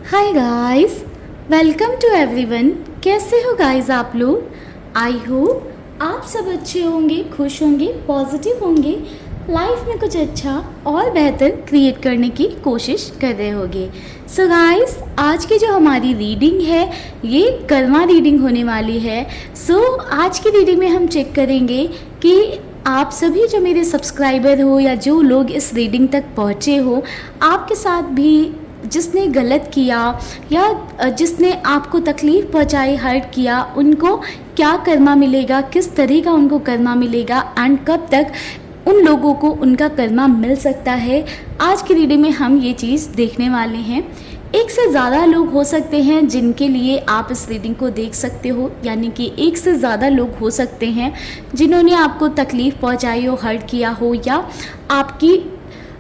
Hi guys, welcome to everyone. कैसे हो guys आप लोग? आई होप आप सब अच्छे होंगे, खुश होंगे, पॉजिटिव होंगे, लाइफ में कुछ अच्छा और बेहतर क्रिएट करने की कोशिश कर रहे होंगे। सो गाइस, आज की जो हमारी रीडिंग है ये कर्मा रीडिंग होने वाली है। सो आज की रीडिंग में हम चेक करेंगे कि आप सभी जो मेरे सब्सक्राइबर हो या जो लोग इस रीडिंग तक पहुँचे हो, आपके साथ भी जिसने गलत किया या जिसने आपको तकलीफ़ पहुंचाई, हर्ट किया, उनको क्या कर्मा मिलेगा, किस तरह का उनको कर्मा मिलेगा एंड कब तक उन लोगों को उनका कर्मा मिल सकता है। आज की रीडिंग में हम ये चीज़ देखने वाले हैं। एक से ज़्यादा लोग हो सकते हैं जिनके लिए आप इस रीडिंग को देख सकते हो, यानी कि एक से ज़्यादा लोग हो सकते हैं जिन्होंने आपको तकलीफ़ पहुंचाई हो, हर्ट किया हो या आपकी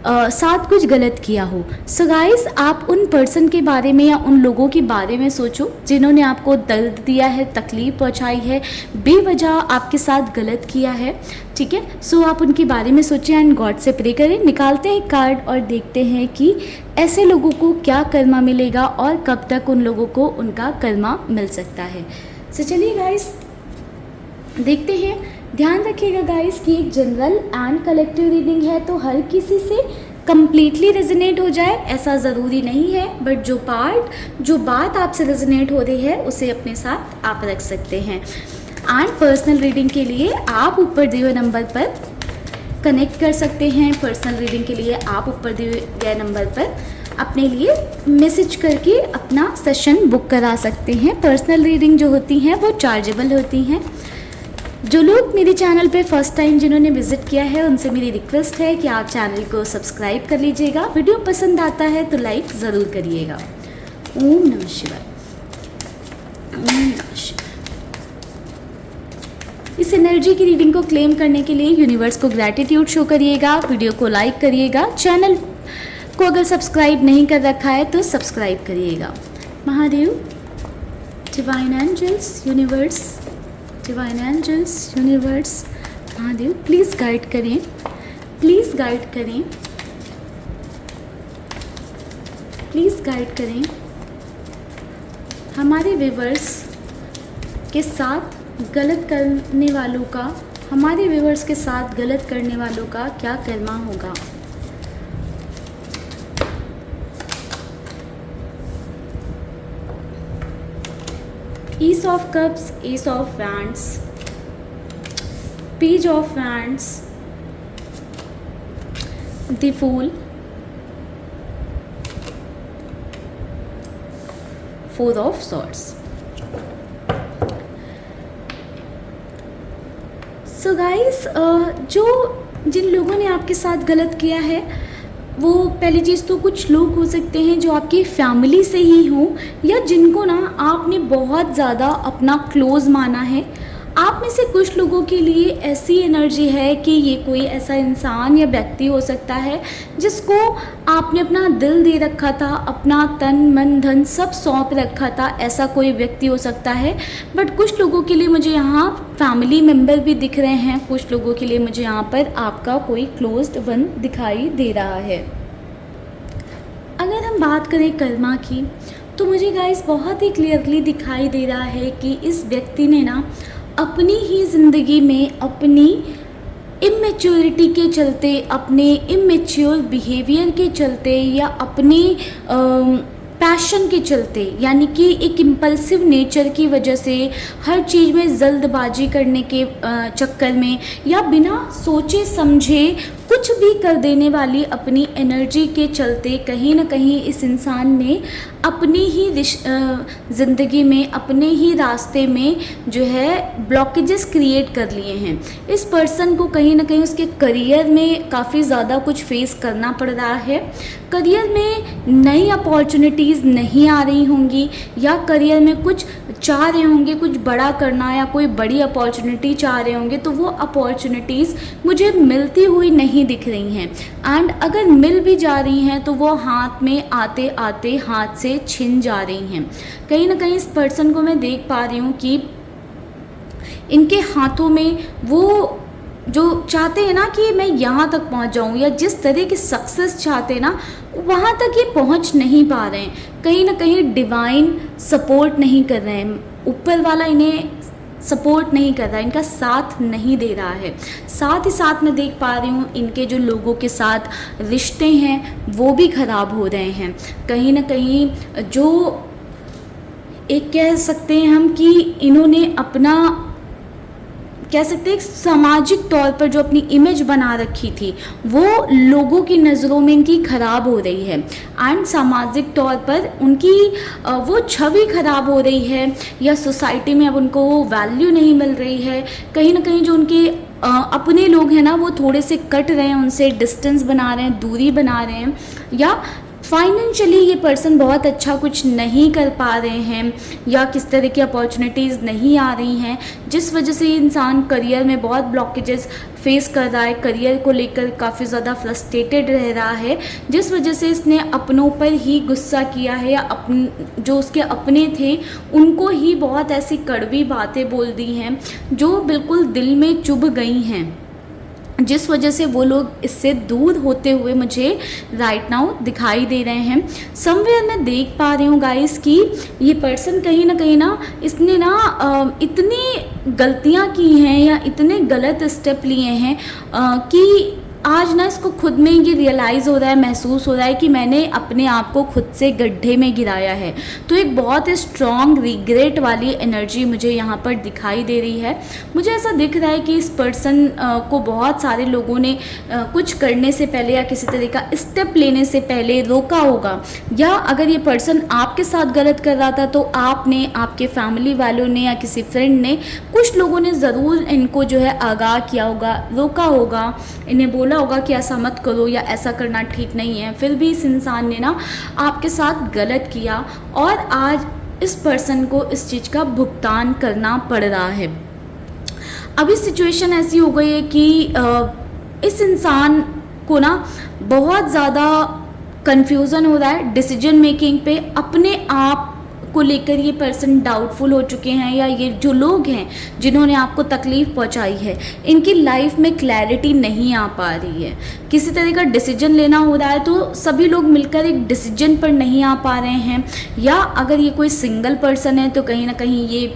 साथ कुछ गलत किया हो। सो गाइस, आप उन पर्सन के बारे में या उन लोगों के बारे में सोचो जिन्होंने आपको दर्द दिया है, तकलीफ़ पहुंचाई है, बेवजह आपके साथ गलत किया है। ठीक है, सो आप उनके बारे में सोचें एंड गॉड से प्रे करें। निकालते हैं कार्ड और देखते हैं कि ऐसे लोगों को क्या कर्मा मिलेगा और कब तक उन लोगों को उनका कर्मा मिल सकता है। सो चलिए गाइस, देखते हैं। ध्यान रखिएगा गाइस कि एक जनरल एंड कलेक्टिव रीडिंग है, तो हर किसी से कम्प्लीटली रेजोनेट हो जाए ऐसा ज़रूरी नहीं है, बट जो बात आपसे रेजोनेट हो रही है उसे अपने साथ आप रख सकते हैं। एंड पर्सनल रीडिंग के लिए आप ऊपर दिए हुए नंबर पर कनेक्ट कर सकते हैं। पर्सनल रीडिंग के लिए आप ऊपर दिए गए नंबर पर अपने लिए मैसेज करके अपना सेशन बुक करा सकते हैं। पर्सनल रीडिंग जो होती हैं वो चार्जेबल होती हैं। जो लोग मेरे चैनल पे फर्स्ट टाइम जिन्होंने विज़िट किया है उनसे मेरी रिक्वेस्ट है कि आप चैनल को सब्सक्राइब कर लीजिएगा। वीडियो पसंद आता है तो लाइक ज़रूर करिएगा। ओम नमः शिवाय। ओम नमः शिवाय। इस एनर्जी की रीडिंग को क्लेम करने के लिए यूनिवर्स को ग्रैटिट्यूड शो करिएगा, वीडियो को लाइक करिएगा, चैनल को अगर सब्सक्राइब नहीं कर रखा है तो सब्सक्राइब करिएगा। Mahadev, divine angels, universe, divine angels, universe, Mahadev, please guide करें, प्लीज़ गाइड करें, प्लीज़ गाइड करें। हमारे व्यूवर्स के साथ गलत करने वालों का, हमारे व्यूवर्स के साथ गलत करने वालों का क्या कर्मा होगा। Ace of Cups, Ace of Wands, Page of Wands, the Fool, Four of Swords. So guys, जिन लोगों ने आपके साथ गलत किया है वो पहली चीज़ तो कुछ लोग हो सकते हैं जो आपकी फैमिली से ही हों या जिनको ना आपने बहुत ज़्यादा अपना क्लोज़ माना है। आप में से कुछ लोगों के लिए ऐसी एनर्जी है कि ये कोई ऐसा इंसान या व्यक्ति हो सकता है जिसको आपने अपना दिल दे रखा था, अपना तन मन धन सब सौंप रखा था, ऐसा कोई व्यक्ति हो सकता है। बट कुछ लोगों के लिए मुझे यहाँ फैमिली मेम्बर भी दिख रहे हैं, कुछ लोगों के लिए मुझे यहाँ पर आपका कोई क्लोज्ड वन दिखाई दे रहा है। अगर हम बात करें कर्मा की तो मुझे गाइस बहुत ही क्लियरली दिखाई दे रहा है कि इस व्यक्ति ने ना अपनी ही ज़िंदगी में अपनी इमेच्योरिटी के चलते, अपने इमेच्योर बिहेवियर के चलते या अपने पैशन के चलते, यानी कि एक इम्पल्सिव नेचर की वजह से, हर चीज़ में जल्दबाजी करने के चक्कर में या बिना सोचे समझे कुछ भी कर देने वाली अपनी एनर्जी के चलते कहीं ना कहीं इस इंसान ने अपनी ही ज़िंदगी में, अपने ही रास्ते में जो है ब्लॉकेजेस क्रिएट कर लिए हैं। इस पर्सन को कहीं ना कहीं उसके करियर में काफ़ी ज़्यादा कुछ फेस करना पड़ रहा है। करियर में नई अपॉर्चुनिटीज़ नहीं आ रही होंगी या करियर में कुछ चाह रहे होंगे, कुछ बड़ा करना या कोई बड़ी अपॉर्चुनिटी चाह रहे होंगे, तो वो अपॉर्चुनिटीज़ मुझे मिलती हुई नहीं दिख रही हैं। एंड अगर मिल भी जा रही हैं तो वो हाथ में आते आते हाथ से छिन जा रही हैं। कहीं ना कहीं इस पर्सन को मैं देख पा रही हूँ कि इनके हाथों में वो जो चाहते हैं ना कि मैं यहाँ तक पहुँच जाऊँ, या जिस तरह की सक्सेस चाहते हैं ना वहाँ तक ये पहुँच नहीं पा रहे हैं। कहीं ना कहीं डिवाइन सपोर्ट नहीं कर रहे हैं, ऊपर वाला इन्हें सपोर्ट नहीं कर रहा है, इनका साथ नहीं दे रहा है। साथ ही साथ मैं देख पा रही हूँ इनके जो लोगों के साथ रिश्ते हैं वो भी ख़राब हो रहे हैं। कहीं ना कहीं जो एक कह सकते हैं हम कि इन्होंने अपना, कह सकते हैं सामाजिक तौर पर जो अपनी इमेज बना रखी थी वो लोगों की नज़रों में इनकी ख़राब हो रही है, एंड सामाजिक तौर पर उनकी वो छवि ख़राब हो रही है, या सोसाइटी में अब उनको वो वैल्यू नहीं मिल रही है। कहीं ना कहीं जो उनके अपने लोग हैं ना वो थोड़े से कट रहे हैं, उनसे डिस्टेंस बना रहे हैं, दूरी बना रहे हैं, या फाइनेंशियली ये पर्सन बहुत अच्छा कुछ नहीं कर पा रहे हैं, या किस तरह की अपॉर्चुनिटीज़ नहीं आ रही हैं, जिस वजह से इंसान करियर में बहुत ब्लॉकेजेस फेस कर रहा है, करियर को लेकर काफ़ी ज़्यादा फ्रस्ट्रेटेड रह रहा है, जिस वजह से इसने अपनों पर ही गुस्सा किया है, या जो उसके अपने थे उनको ही बहुत ऐसी कड़वी बातें बोल दी हैं जो बिल्कुल दिल में चुभ गई हैं, जिस वजह से वो लोग इससे दूर होते हुए मुझे राइट नाउ दिखाई दे रहे हैं। समवेयर मैं देख पा रही हूँ गाइस कि ये पर्सन कहीं ना इसने ना इतनी गलतियाँ की हैं या इतने गलत स्टेप लिए हैं कि आज ना इसको खुद में ये रियलाइज़ हो रहा है, महसूस हो रहा है कि मैंने अपने आप को खुद से गड्ढे में गिराया है। तो एक बहुत स्ट्रॉन्ग रिग्रेट वाली एनर्जी मुझे यहाँ पर दिखाई दे रही है। मुझे ऐसा दिख रहा है कि इस पर्सन को बहुत सारे लोगों ने कुछ करने से पहले या किसी तरह का स्टेप लेने से पहले रोका होगा, या अगर ये पर्सन आपके साथ गलत कर रहा था तो आपने, आपके फैमिली वालों ने या किसी फ्रेंड ने, कुछ लोगों ने ज़रूर इनको जो है आगाह किया होगा, रोका होगा, इन्हें बोला होगा कि ऐसा मत करो या ऐसा करना ठीक नहीं है। फिर भी इस इंसान ने ना आपके साथ गलत किया और आज इस पर्सन को इस चीज़ का भुगतान करना पड़ रहा है। अभी सिचुएशन ऐसी हो गई है कि इस इंसान को ना बहुत ज़्यादा कन्फ्यूज़न हो रहा है डिसीजन मेकिंग पे। अपने आप को लेकर ये पर्सन डाउटफुल हो चुके हैं, या ये जो लोग हैं जिन्होंने आपको तकलीफ़ पहुंचाई है इनकी लाइफ में क्लैरिटी नहीं आ पा रही है। किसी तरह का डिसीजन लेना हो रहा है तो सभी लोग मिलकर एक डिसीजन पर नहीं आ पा रहे हैं, या अगर ये कोई सिंगल पर्सन है तो कहीं ना कहीं ये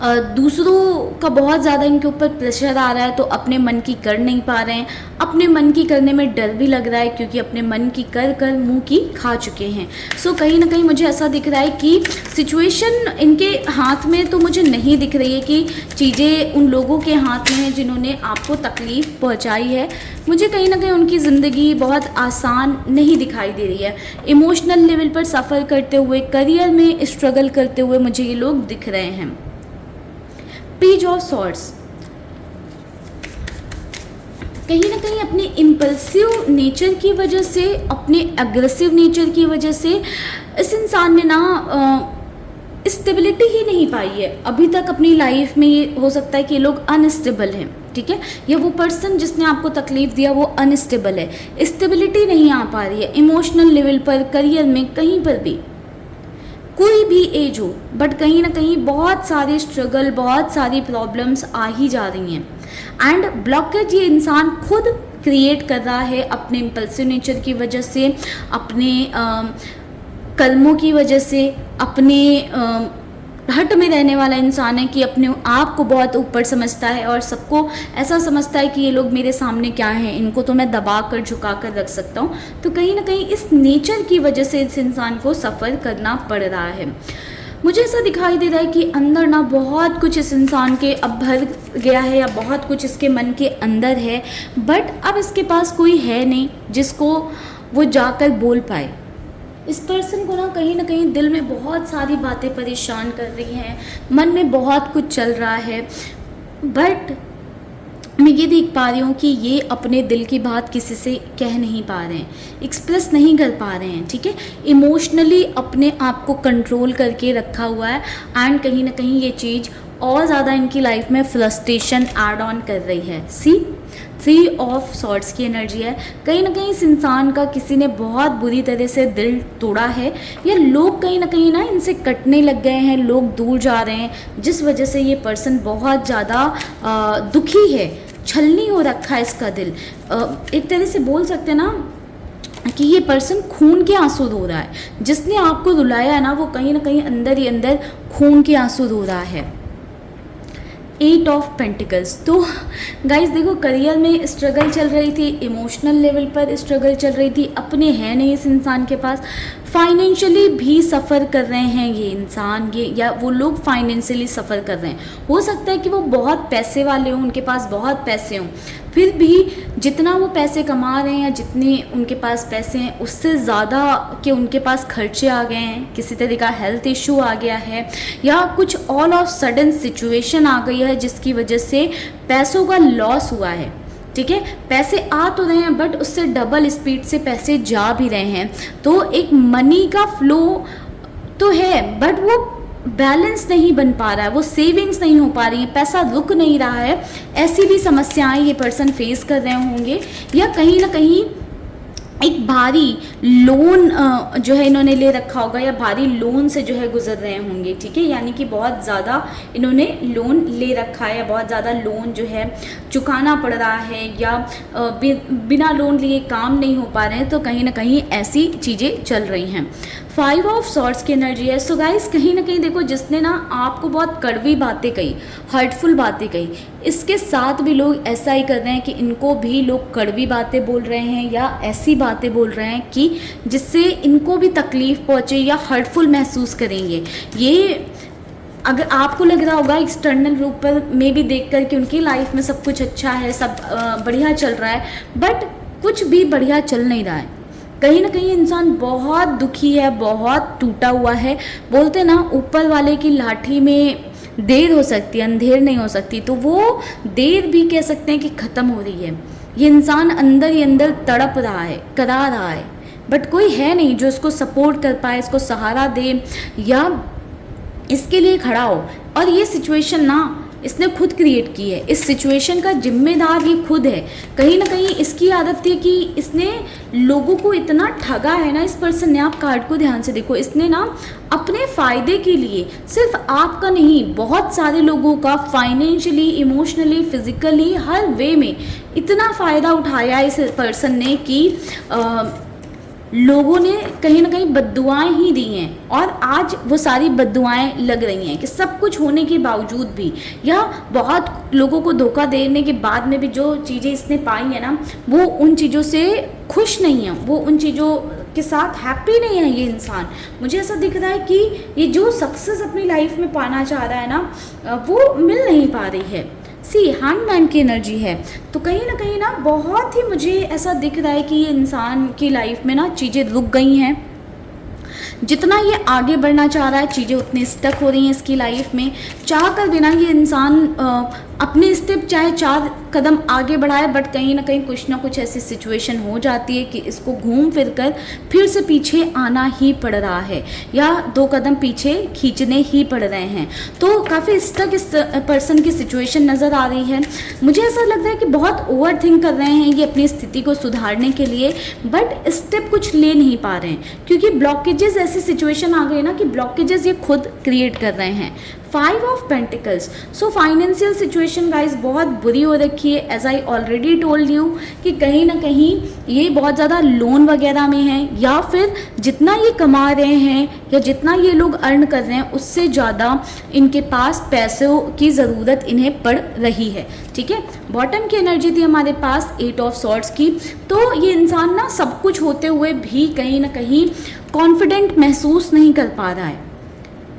दूसरों का बहुत ज़्यादा इनके ऊपर प्रेशर आ रहा है तो अपने मन की कर नहीं पा रहे हैं। अपने मन की करने में डर भी लग रहा है क्योंकि अपने मन की कर कर मुंह की खा चुके हैं। सो कहीं ना कहीं मुझे ऐसा दिख रहा है कि सिचुएशन इनके हाथ में तो मुझे नहीं दिख रही है कि चीज़ें उन लोगों के हाथ में हैं जिन्होंने आपको तकलीफ़ पहुंचाई है। मुझे कहीं ना कहीं उनकी ज़िंदगी बहुत आसान नहीं दिखाई दे रही है। इमोशनल लेवल पर सफ़र करते हुए, करियर में स्ट्रगल करते हुए मुझे ये लोग दिख रहे हैं। पेज ऑफ सॉर्ड्स, कहीं ना कहीं अपने इम्पल्सिव नेचर की वजह से, अपने एग्रेसिव नेचर की वजह से इस इंसान ने ना स्टेबिलिटी ही नहीं पाई है अभी तक अपनी लाइफ में। ये हो सकता है कि ये लोग अनस्टेबल हैं, ठीक है, या वो पर्सन जिसने आपको तकलीफ़ दिया वो अनस्टेबल है, स्टेबिलिटी नहीं आ पा रही है इमोशनल लेवल पर, करियर में, कहीं पर भी, कोई भी एज हो, बट कहीं ना कहीं बहुत सारे स्ट्रगल, बहुत सारी प्रॉब्लम्स आ ही जा रही हैं। एंड ब्लॉकेज ये इंसान खुद क्रिएट कर रहा है अपने इम्पल्सिव नेचर की वजह से, अपने कर्मों की वजह से, अपने हट में रहने वाला इंसान है कि अपने आप को बहुत ऊपर समझता है और सबको ऐसा समझता है कि ये लोग मेरे सामने क्या हैं, इनको तो मैं दबा कर झुका कर रख सकता हूँ। तो कहीं ना कहीं इस नेचर की वजह से इस इंसान को सफ़र करना पड़ रहा है। मुझे ऐसा दिखाई दे रहा है कि अंदर ना बहुत कुछ इस इंसान के अब भर गया है, या बहुत कुछ इसके मन के अंदर है, बट अब इसके पास कोई है नहीं जिसको वो जाकर बोल पाए। इस पर्सन को ना कहीं दिल में बहुत सारी बातें परेशान कर रही हैं, मन में बहुत कुछ चल रहा है, बट मैं ये देख पा रही हूँ कि ये अपने दिल की बात किसी से कह नहीं पा रहे हैं, एक्सप्रेस नहीं कर पा रहे हैं, ठीक है। इमोशनली अपने आप को कंट्रोल करके रखा हुआ है, एंड कहीं ना कहीं ये चीज़ और ज़्यादा इनकी लाइफ में फ्रस्ट्रेशन ऐड ऑन कर रही है। सी थ्री ऑफ सॉर्ड्स की एनर्जी है। कहीं ना कहीं इस इंसान का किसी ने बहुत बुरी तरह से दिल तोड़ा है, या लोग कहीं ना इनसे कटने लग गए हैं, लोग दूर जा रहे हैं, जिस वजह से ये पर्सन बहुत ज़्यादा दुखी है, छलनी हो रखा है इसका दिल। एक तरह से बोल सकते हैं ना कि ये पर्सन खून के आंसू रो रहा है। जिसने आपको रुलाया है ना, वो कहीं ना कहीं अंदर ही अंदर खून के आंसू रो रहा है। 8 ऑफ पेंटिकल्स। तो गाइस देखो, करियर में स्ट्रगल चल रही थी, इमोशनल लेवल पर स्ट्रगल चल रही थी, अपने हैं नहीं इस इंसान के पास, फाइनेंशियली भी सफ़र कर रहे हैं ये इंसान, ये या वो लोग फाइनेंशियली सफ़र कर रहे हैं। हो सकता है कि वो बहुत पैसे वाले हों, उनके पास बहुत पैसे हों, फिर भी जितना वो पैसे कमा रहे हैं या जितने उनके पास पैसे हैं उससे ज़्यादा कि उनके पास खर्चे आ गए हैं, किसी तरह का हेल्थ इशू आ गया है, या कुछ ऑल ऑफ सडन सिचुएशन आ गई है जिसकी वजह से पैसों का लॉस हुआ है। ठीक है, पैसे आ तो रहे हैं बट उससे डबल स्पीड से पैसे जा भी रहे हैं। तो एक मनी का फ्लो तो है बट वो बैलेंस नहीं बन पा रहा है, वो सेविंग्स नहीं हो पा रही है, पैसा रुक नहीं रहा है। ऐसी भी समस्याएं ये पर्सन फेस कर रहे होंगे, या कहीं ना कहीं एक भारी लोन जो है इन्होंने ले रखा होगा, या भारी लोन से जो है गुजर रहे होंगे। ठीक है, यानी कि बहुत ज़्यादा इन्होंने लोन ले रखा है, या बहुत ज़्यादा लोन जो है चुकाना पड़ रहा है, या बिना लोन लिए काम नहीं हो पा रहे हैं। तो कहीं ना कहीं ऐसी चीज़ें चल रही हैं। 5 ऑफ सॉर्ड्स की एनर्जी है। सो गाइस, कहीं ना कहीं देखो, जिसने ना आपको बहुत कड़वी बातें कही, हर्टफुल बातें कही, इसके साथ भी लोग ऐसा ही कर रहे हैं कि इनको भी लोग कड़वी बातें बोल रहे हैं, या ऐसी बातें बोल रहे हैं कि जिससे इनको भी तकलीफ़ पहुँचे या हर्टफुल महसूस करेंगे। ये अगर आपको लग रहा होगा एक्सटर्नल रूप पर में भी देखकर कि उनकी लाइफ में सब कुछ अच्छा है, सब बढ़िया चल रहा है, बट कुछ भी बढ़िया चल नहीं रहा है। कहीं ना कहीं इंसान बहुत दुखी है, बहुत टूटा हुआ है। बोलते ना, ऊपर वाले की लाठी में देर हो सकती है, अंधेर नहीं हो सकती। तो वो देर भी कह सकते हैं कि ख़त्म हो रही है। ये इंसान अंदर ही अंदर तड़प रहा है, करा रहा है, बट कोई है नहीं जो इसको सपोर्ट कर पाए, इसको सहारा दे या इसके लिए खड़ा हो। और ये सिचुएशन ना इसने खुद क्रिएट की है, इस सिचुएशन का जिम्मेदार ये खुद है। कहीं ना कहीं इसकी आदत थी कि इसने लोगों को इतना ठगा है ना, इस पर्सन ने, आप कार्ड को ध्यान से देखो, इसने ना अपने फ़ायदे के लिए, सिर्फ आपका नहीं, बहुत सारे लोगों का फाइनेंशियली, इमोशनली, फिजिकली, हर वे में इतना फ़ायदा उठाया इस पर्सन ने कि लोगों ने कहीं ना कहीं बद्दुआएं ही दी हैं, और आज वो सारी बद्दुआएं लग रही हैं कि सब कुछ होने के बावजूद भी, या बहुत लोगों को धोखा देने के बाद में भी जो चीज़ें इसने पाई है ना, वो उन चीज़ों से खुश नहीं है, वो उन चीज़ों के साथ हैप्पी नहीं है ये इंसान। मुझे ऐसा दिख रहा है कि ये जो सक्सेस अपनी लाइफ में पाना चाह रहा है ना, वो मिल नहीं पा रही है। हैंडमैन की एनर्जी है। तो कहीं ना बहुत ही मुझे ऐसा दिख रहा है कि ये इंसान की लाइफ में ना चीज़ें रुक गई हैं। जितना ये आगे बढ़ना चाह रहा है, चीज़ें उतनी स्टक हो रही हैं इसकी लाइफ में। चाह कर बिना ये इंसान अपने स्टेप चाहे 4 कदम आगे बढ़ाए, बट कहीं ना कुछ ऐसी सिचुएशन हो जाती है कि इसको घूम फिर कर फिर से पीछे आना ही पड़ रहा है, या 2 कदम पीछे खींचने ही पड़ रहे हैं। तो काफ़ी स्टक इस पर्सन की सिचुएशन नज़र आ रही है। मुझे ऐसा लगता है कि बहुत ओवर थिंक कर रहे हैं ये अपनी स्थिति को सुधारने के लिए, बट स्टेप कुछ ले नहीं पा रहे हैं, क्योंकि ब्लॉकेजेस, ऐसी सिचुएशन आ गई ना कि ब्लॉकेजेस ये खुद क्रिएट कर रहे हैं। 5 of pentacles. So financial situation guys बहुत बुरी हो रखी है, as I already told you कि कहीं ना कहीं ये बहुत ज़्यादा लोन वगैरह में है, या फिर जितना ये कमा रहे हैं या जितना ये लोग अर्न कर रहे हैं उससे ज़्यादा इनके पास पैसों की ज़रूरत इन्हें पड़ रही है। ठीक है, बॉटम की एनर्जी थी हमारे पास 8 ऑफ सॉर्ड्स की। तो ये इंसान ना सब कुछ होते हुए भी कहीं ना कहीं कॉन्फिडेंट महसूस नहीं कर पा रहा है,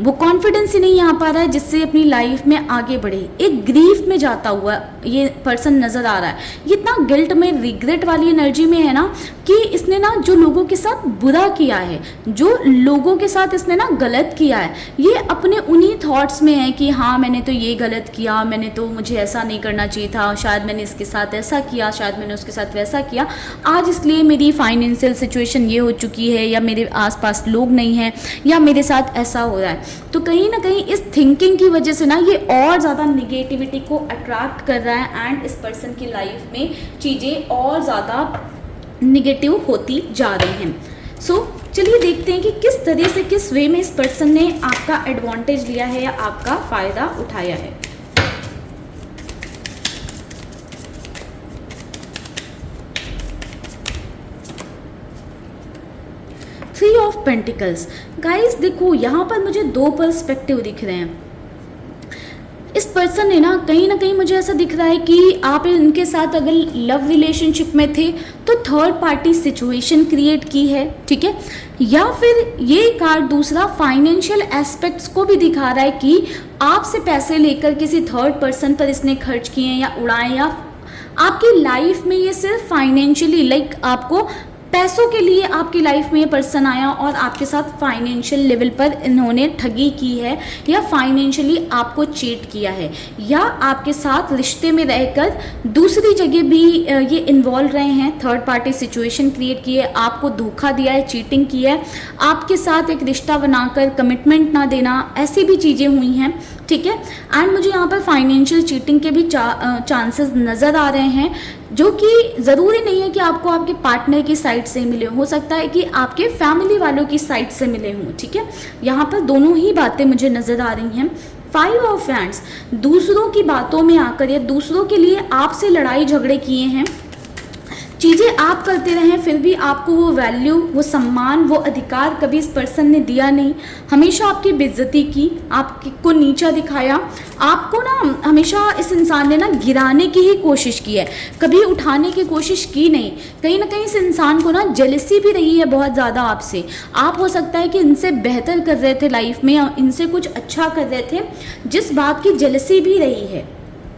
वो कॉन्फिडेंस ही नहीं आ पा रहा है जिससे अपनी लाइफ में आगे बढ़े। एक ग्रीफ में जाता हुआ ये पर्सन नज़र आ रहा है, ये इतना गिल्ट में, रिग्रेट वाली एनर्जी में है ना कि इसने ना जो लोगों के साथ बुरा किया है, जो लोगों के साथ इसने ना गलत किया है, ये अपने उन्हीं थॉट्स में है कि हाँ मैंने तो ये गलत किया, मैंने तो, मुझे ऐसा नहीं करना चाहिए था, शायद मैंने इसके साथ ऐसा किया, शायद मैंने उसके साथ वैसा किया, आज इसलिए मेरी फाइनेंशियल सिचुएशन ये हो चुकी है, या मेरे आसपास लोग नहीं हैं, या मेरे साथ ऐसा हो रहा है। तो कहीं ना कहीं इस थिंकिंग की वजह से ना ये और ज़्यादा निगेटिविटी को अट्रैक्ट कर रहा है एंड इस पर्सन की लाइफ में चीज़ें और ज़्यादा निगेटिव होती जा रही हैं। सो चलिए देखते हैं कि किस तरह से, किस वे में इस पर्सन ने आपका एडवांटेज लिया है या आपका फ़ायदा उठाया है। Three of pentacles. गाइस देखो यहाँ पर मुझे दो पर्सपेक्टिव दिख रहे हैं। इस पर्सन ने ना कहीं मुझे ऐसा दिख रहा है कि आप इनके साथ अगर लव रिलेशनशिप में थे तो थर्ड पार्टी सिचुएशन क्रिएट की है, ठीक है। या फिर ये कार्ड दूसरा फाइनेंशियल एस्पेक्ट्स को भी दिखा रहा है कि आपसे पैसे लेकर किसी थर्ड पर्सन पर इसने खर्च किए हैं या उड़ाए, या आपकी लाइफ में ये सिर्फ फाइनेंशियली लाइक आपको पैसों के लिए आपकी लाइफ में ये पर्सन आया और आपके साथ फाइनेंशियल लेवल पर इन्होंने ठगी की है या फाइनेंशियली आपको चीट किया है, या आपके साथ रिश्ते में रहकर दूसरी जगह भी ये इन्वॉल्व रहे हैं, थर्ड पार्टी सिचुएशन क्रिएट की है, आपको धोखा दिया है, चीटिंग की है, आपके साथ एक रिश्ता बनाकर कमिटमेंट ना देना, ऐसी भी चीज़ें हुई हैं, ठीक है। एंड मुझे यहाँ पर फाइनेंशियल चीटिंग के भी चांसेस नज़र आ रहे हैं, जो कि ज़रूरी नहीं है कि आपको आपके पार्टनर की साइड से मिले, हो सकता है कि आपके फैमिली वालों की साइड से मिले हों, ठीक है। यहाँ पर दोनों ही बातें मुझे नज़र आ रही हैं। फाइव ऑफ हैंड्स, दूसरों की बातों में आकर या दूसरों के लिए आपसे लड़ाई झगड़े किए हैं, चीज़ें आप करते रहें, फिर भी आपको वो वैल्यू, वो सम्मान, वो अधिकार कभी इस पर्सन ने दिया नहीं। हमेशा आपकी बेइज्जती की, आपको नीचा दिखाया, आपको ना हमेशा इस इंसान ने ना गिराने की ही कोशिश की है, कभी उठाने की कोशिश की नहीं। कहीं ना कहीं इस इंसान को ना जेलसी भी रही है बहुत ज़्यादा आपसे। आप हो सकता है कि इनसे बेहतर कर रहे थे लाइफ में या इनसे कुछ अच्छा कर रहे थे, जिस बात की जेलसी भी रही है,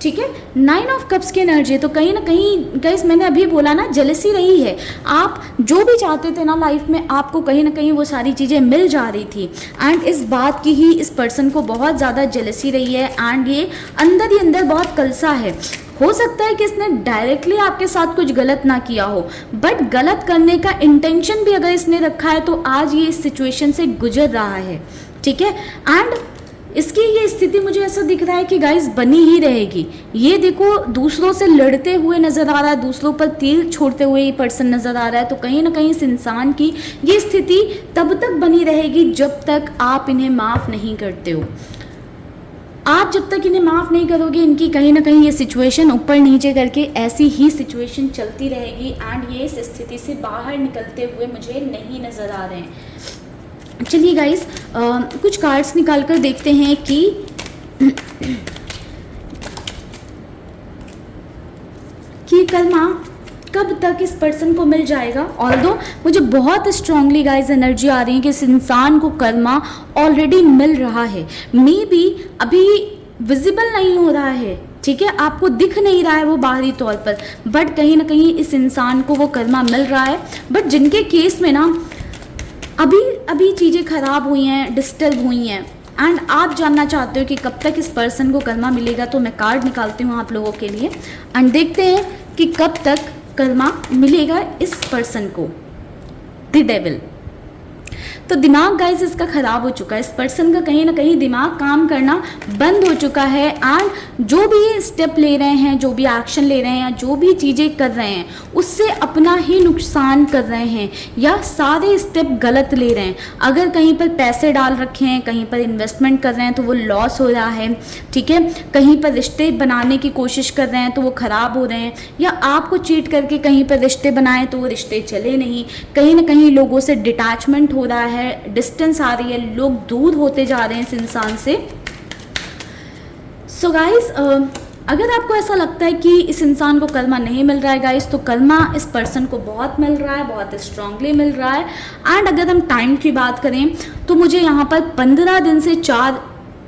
ठीक है। नाइन ऑफ कप्स की एनर्जी, तो कहीं ना कहीं गाइस मैंने अभी बोला ना जेलसी रही है। आप जो भी चाहते थे ना लाइफ में, आपको कहीं ना कहीं वो सारी चीज़ें मिल जा रही थी एंड इस बात की ही इस पर्सन को बहुत ज़्यादा जेलसी रही है एंड ये अंदर ही अंदर बहुत कलसा है। हो सकता है कि इसने डायरेक्टली आपके साथ कुछ गलत ना किया हो, बट गलत करने का इंटेंशन भी अगर इसने रखा है तो आज ये इस सिचुएशन से गुजर रहा है, ठीक है। एंड इसकी ये स्थिति मुझे ऐसा दिख रहा है कि गाइस बनी ही रहेगी। ये देखो दूसरों से लड़ते हुए नज़र आ रहा है, दूसरों पर तीर छोड़ते हुए ये पर्सन नज़र आ रहा है, तो कहीं ना कहीं इस इंसान की ये स्थिति तब तक बनी रहेगी जब तक आप इन्हें माफ़ नहीं करते हो। आप जब तक इन्हें माफ़ नहीं करोगे, इनकी कहीं ना कहीं ये सिचुएशन ऊपर नीचे करके ऐसी ही सिचुएशन चलती रहेगी एंड ये इस स्थिति से बाहर निकलते हुए मुझे नहीं नज़र आ रहे हैं। चलिए गाइस कुछ कार्ड्स निकाल कर देखते हैं कि कर्मा कब तक इस पर्सन को मिल जाएगा। ऑल्दो मुझे बहुत स्ट्रांगली गाइस एनर्जी आ रही है कि इस इंसान को कर्मा ऑलरेडी मिल रहा है, मे बी अभी विजिबल नहीं हो रहा है, ठीक है, आपको दिख नहीं रहा है वो बाहरी तौर पर, बट कहीं ना कहीं इस इंसान को वो कर्मा मिल रहा है। बट जिनके केस में ना अभी चीज़ें ख़राब हुई हैं, डिस्टर्ब हुई हैं एंड आप जानना चाहते हो कि कब तक इस पर्सन को कर्मा मिलेगा, तो मैं कार्ड निकालती हूँ आप लोगों के लिए एंड देखते हैं कि कब तक कर्मा मिलेगा इस पर्सन को। द डेविल, तो दिमाग गाइस इसका ख़राब हो चुका है, इस पर्सन का कहीं ना कहीं दिमाग काम करना बंद हो चुका है एंड जो भी ये स्टेप ले रहे हैं, जो भी एक्शन ले रहे हैं या जो भी चीज़ें कर रहे हैं उससे अपना ही नुकसान कर रहे हैं या सारे स्टेप गलत ले रहे हैं। अगर कहीं पर पैसे डाल रखे हैं, कहीं पर इन्वेस्टमेंट कर रहे हैं तो वो लॉस हो रहा है, ठीक है, कहीं पर रिश्ते बनाने की कोशिश कर रहे हैं तो वो ख़राब हो रहे हैं, या आपको चीट करके कहीं पर रिश्ते बनाए तो वो रिश्ते चले नहीं, कहीं ना कहीं लोगों से डिटैचमेंट हो रहा है, डिस्टेंस आ रही है, लोग दूर होते जा रहे हैं इस इंसान से। सो गाइस अगर आपको ऐसा लगता है कि इस इंसान को कर्मा नहीं मिल रहा है गाइस, तो कर्मा इस पर्सन को बहुत मिल रहा है, बहुत स्ट्रांगली मिल रहा है। एंड अगर हम टाइम की बात करें तो मुझे यहाँ पर 15 दिन से 4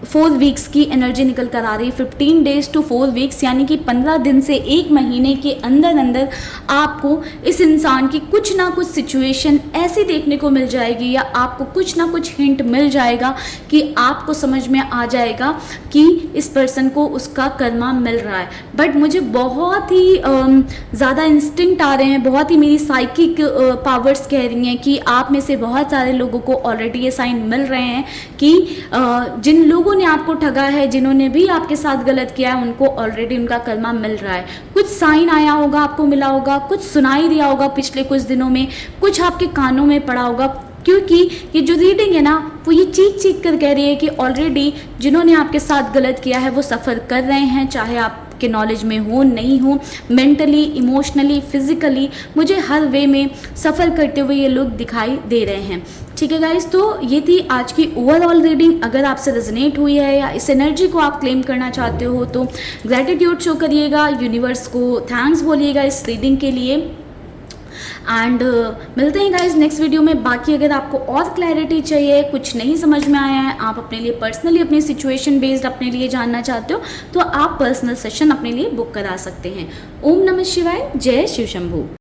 4 वीक्स की एनर्जी निकल कर आ रही है, 15 डेज टू 4 वीक्स, यानी कि 15 दिन से 1 महीने के अंदर अंदर आपको इस इंसान की कुछ ना कुछ सिचुएशन ऐसी देखने को मिल जाएगी, या आपको कुछ ना कुछ हिंट मिल जाएगा कि आपको समझ में आ जाएगा कि इस पर्सन को उसका कर्मा मिल रहा है। बट मुझे बहुत ही ज़्यादा इंस्टिंक्ट आ रहे हैं, बहुत ही मेरी साइकिक पावर्स कह रही हैं कि आप में से बहुत सारे लोगों को ऑलरेडी ये साइन मिल रहे हैं कि जिन लोगों ने आपको ठगा है, जिन्होंने भी आपके साथ गलत किया है, उनको ऑलरेडी उनका कर्मा मिल रहा है। कुछ साइन आया होगा, आपको मिला होगा, कुछ सुनाई दिया होगा पिछले कुछ दिनों में, कुछ आपके कानों में पड़ा होगा, क्योंकि ये जो रीडिंग है ना वो ये चीख चीख कर कह रही है कि ऑलरेडी जिन्होंने आपके साथ गलत किया है वो सफ़र कर रहे हैं, चाहे आपके नॉलेज में हो नहीं हो, मेंटली, इमोशनली, फिजिकली, मुझे हर वे में सफ़र करते हुए ये लोग दिखाई दे रहे हैं। ठीक है गाइस, तो ये थी आज की ओवरऑल रीडिंग। अगर आपसे रेजोनेट हुई है या इस एनर्जी को आप क्लेम करना चाहते हो तो ग्रैटिट्यूड शो करिएगा, यूनिवर्स को थैंक्स बोलिएगा इस रीडिंग के लिए। एंड मिलते हैं गाइज नेक्स्ट वीडियो में। बाकी अगर आपको और क्लैरिटी चाहिए, कुछ नहीं समझ में आया है, आप अपने लिए पर्सनली अपनी सिचुएशन बेस्ड अपने लिए जानना चाहते हो तो आप पर्सनल सेशन अपने लिए बुक करा सकते हैं। ओम नमः शिवाय, जय शिव शंभू।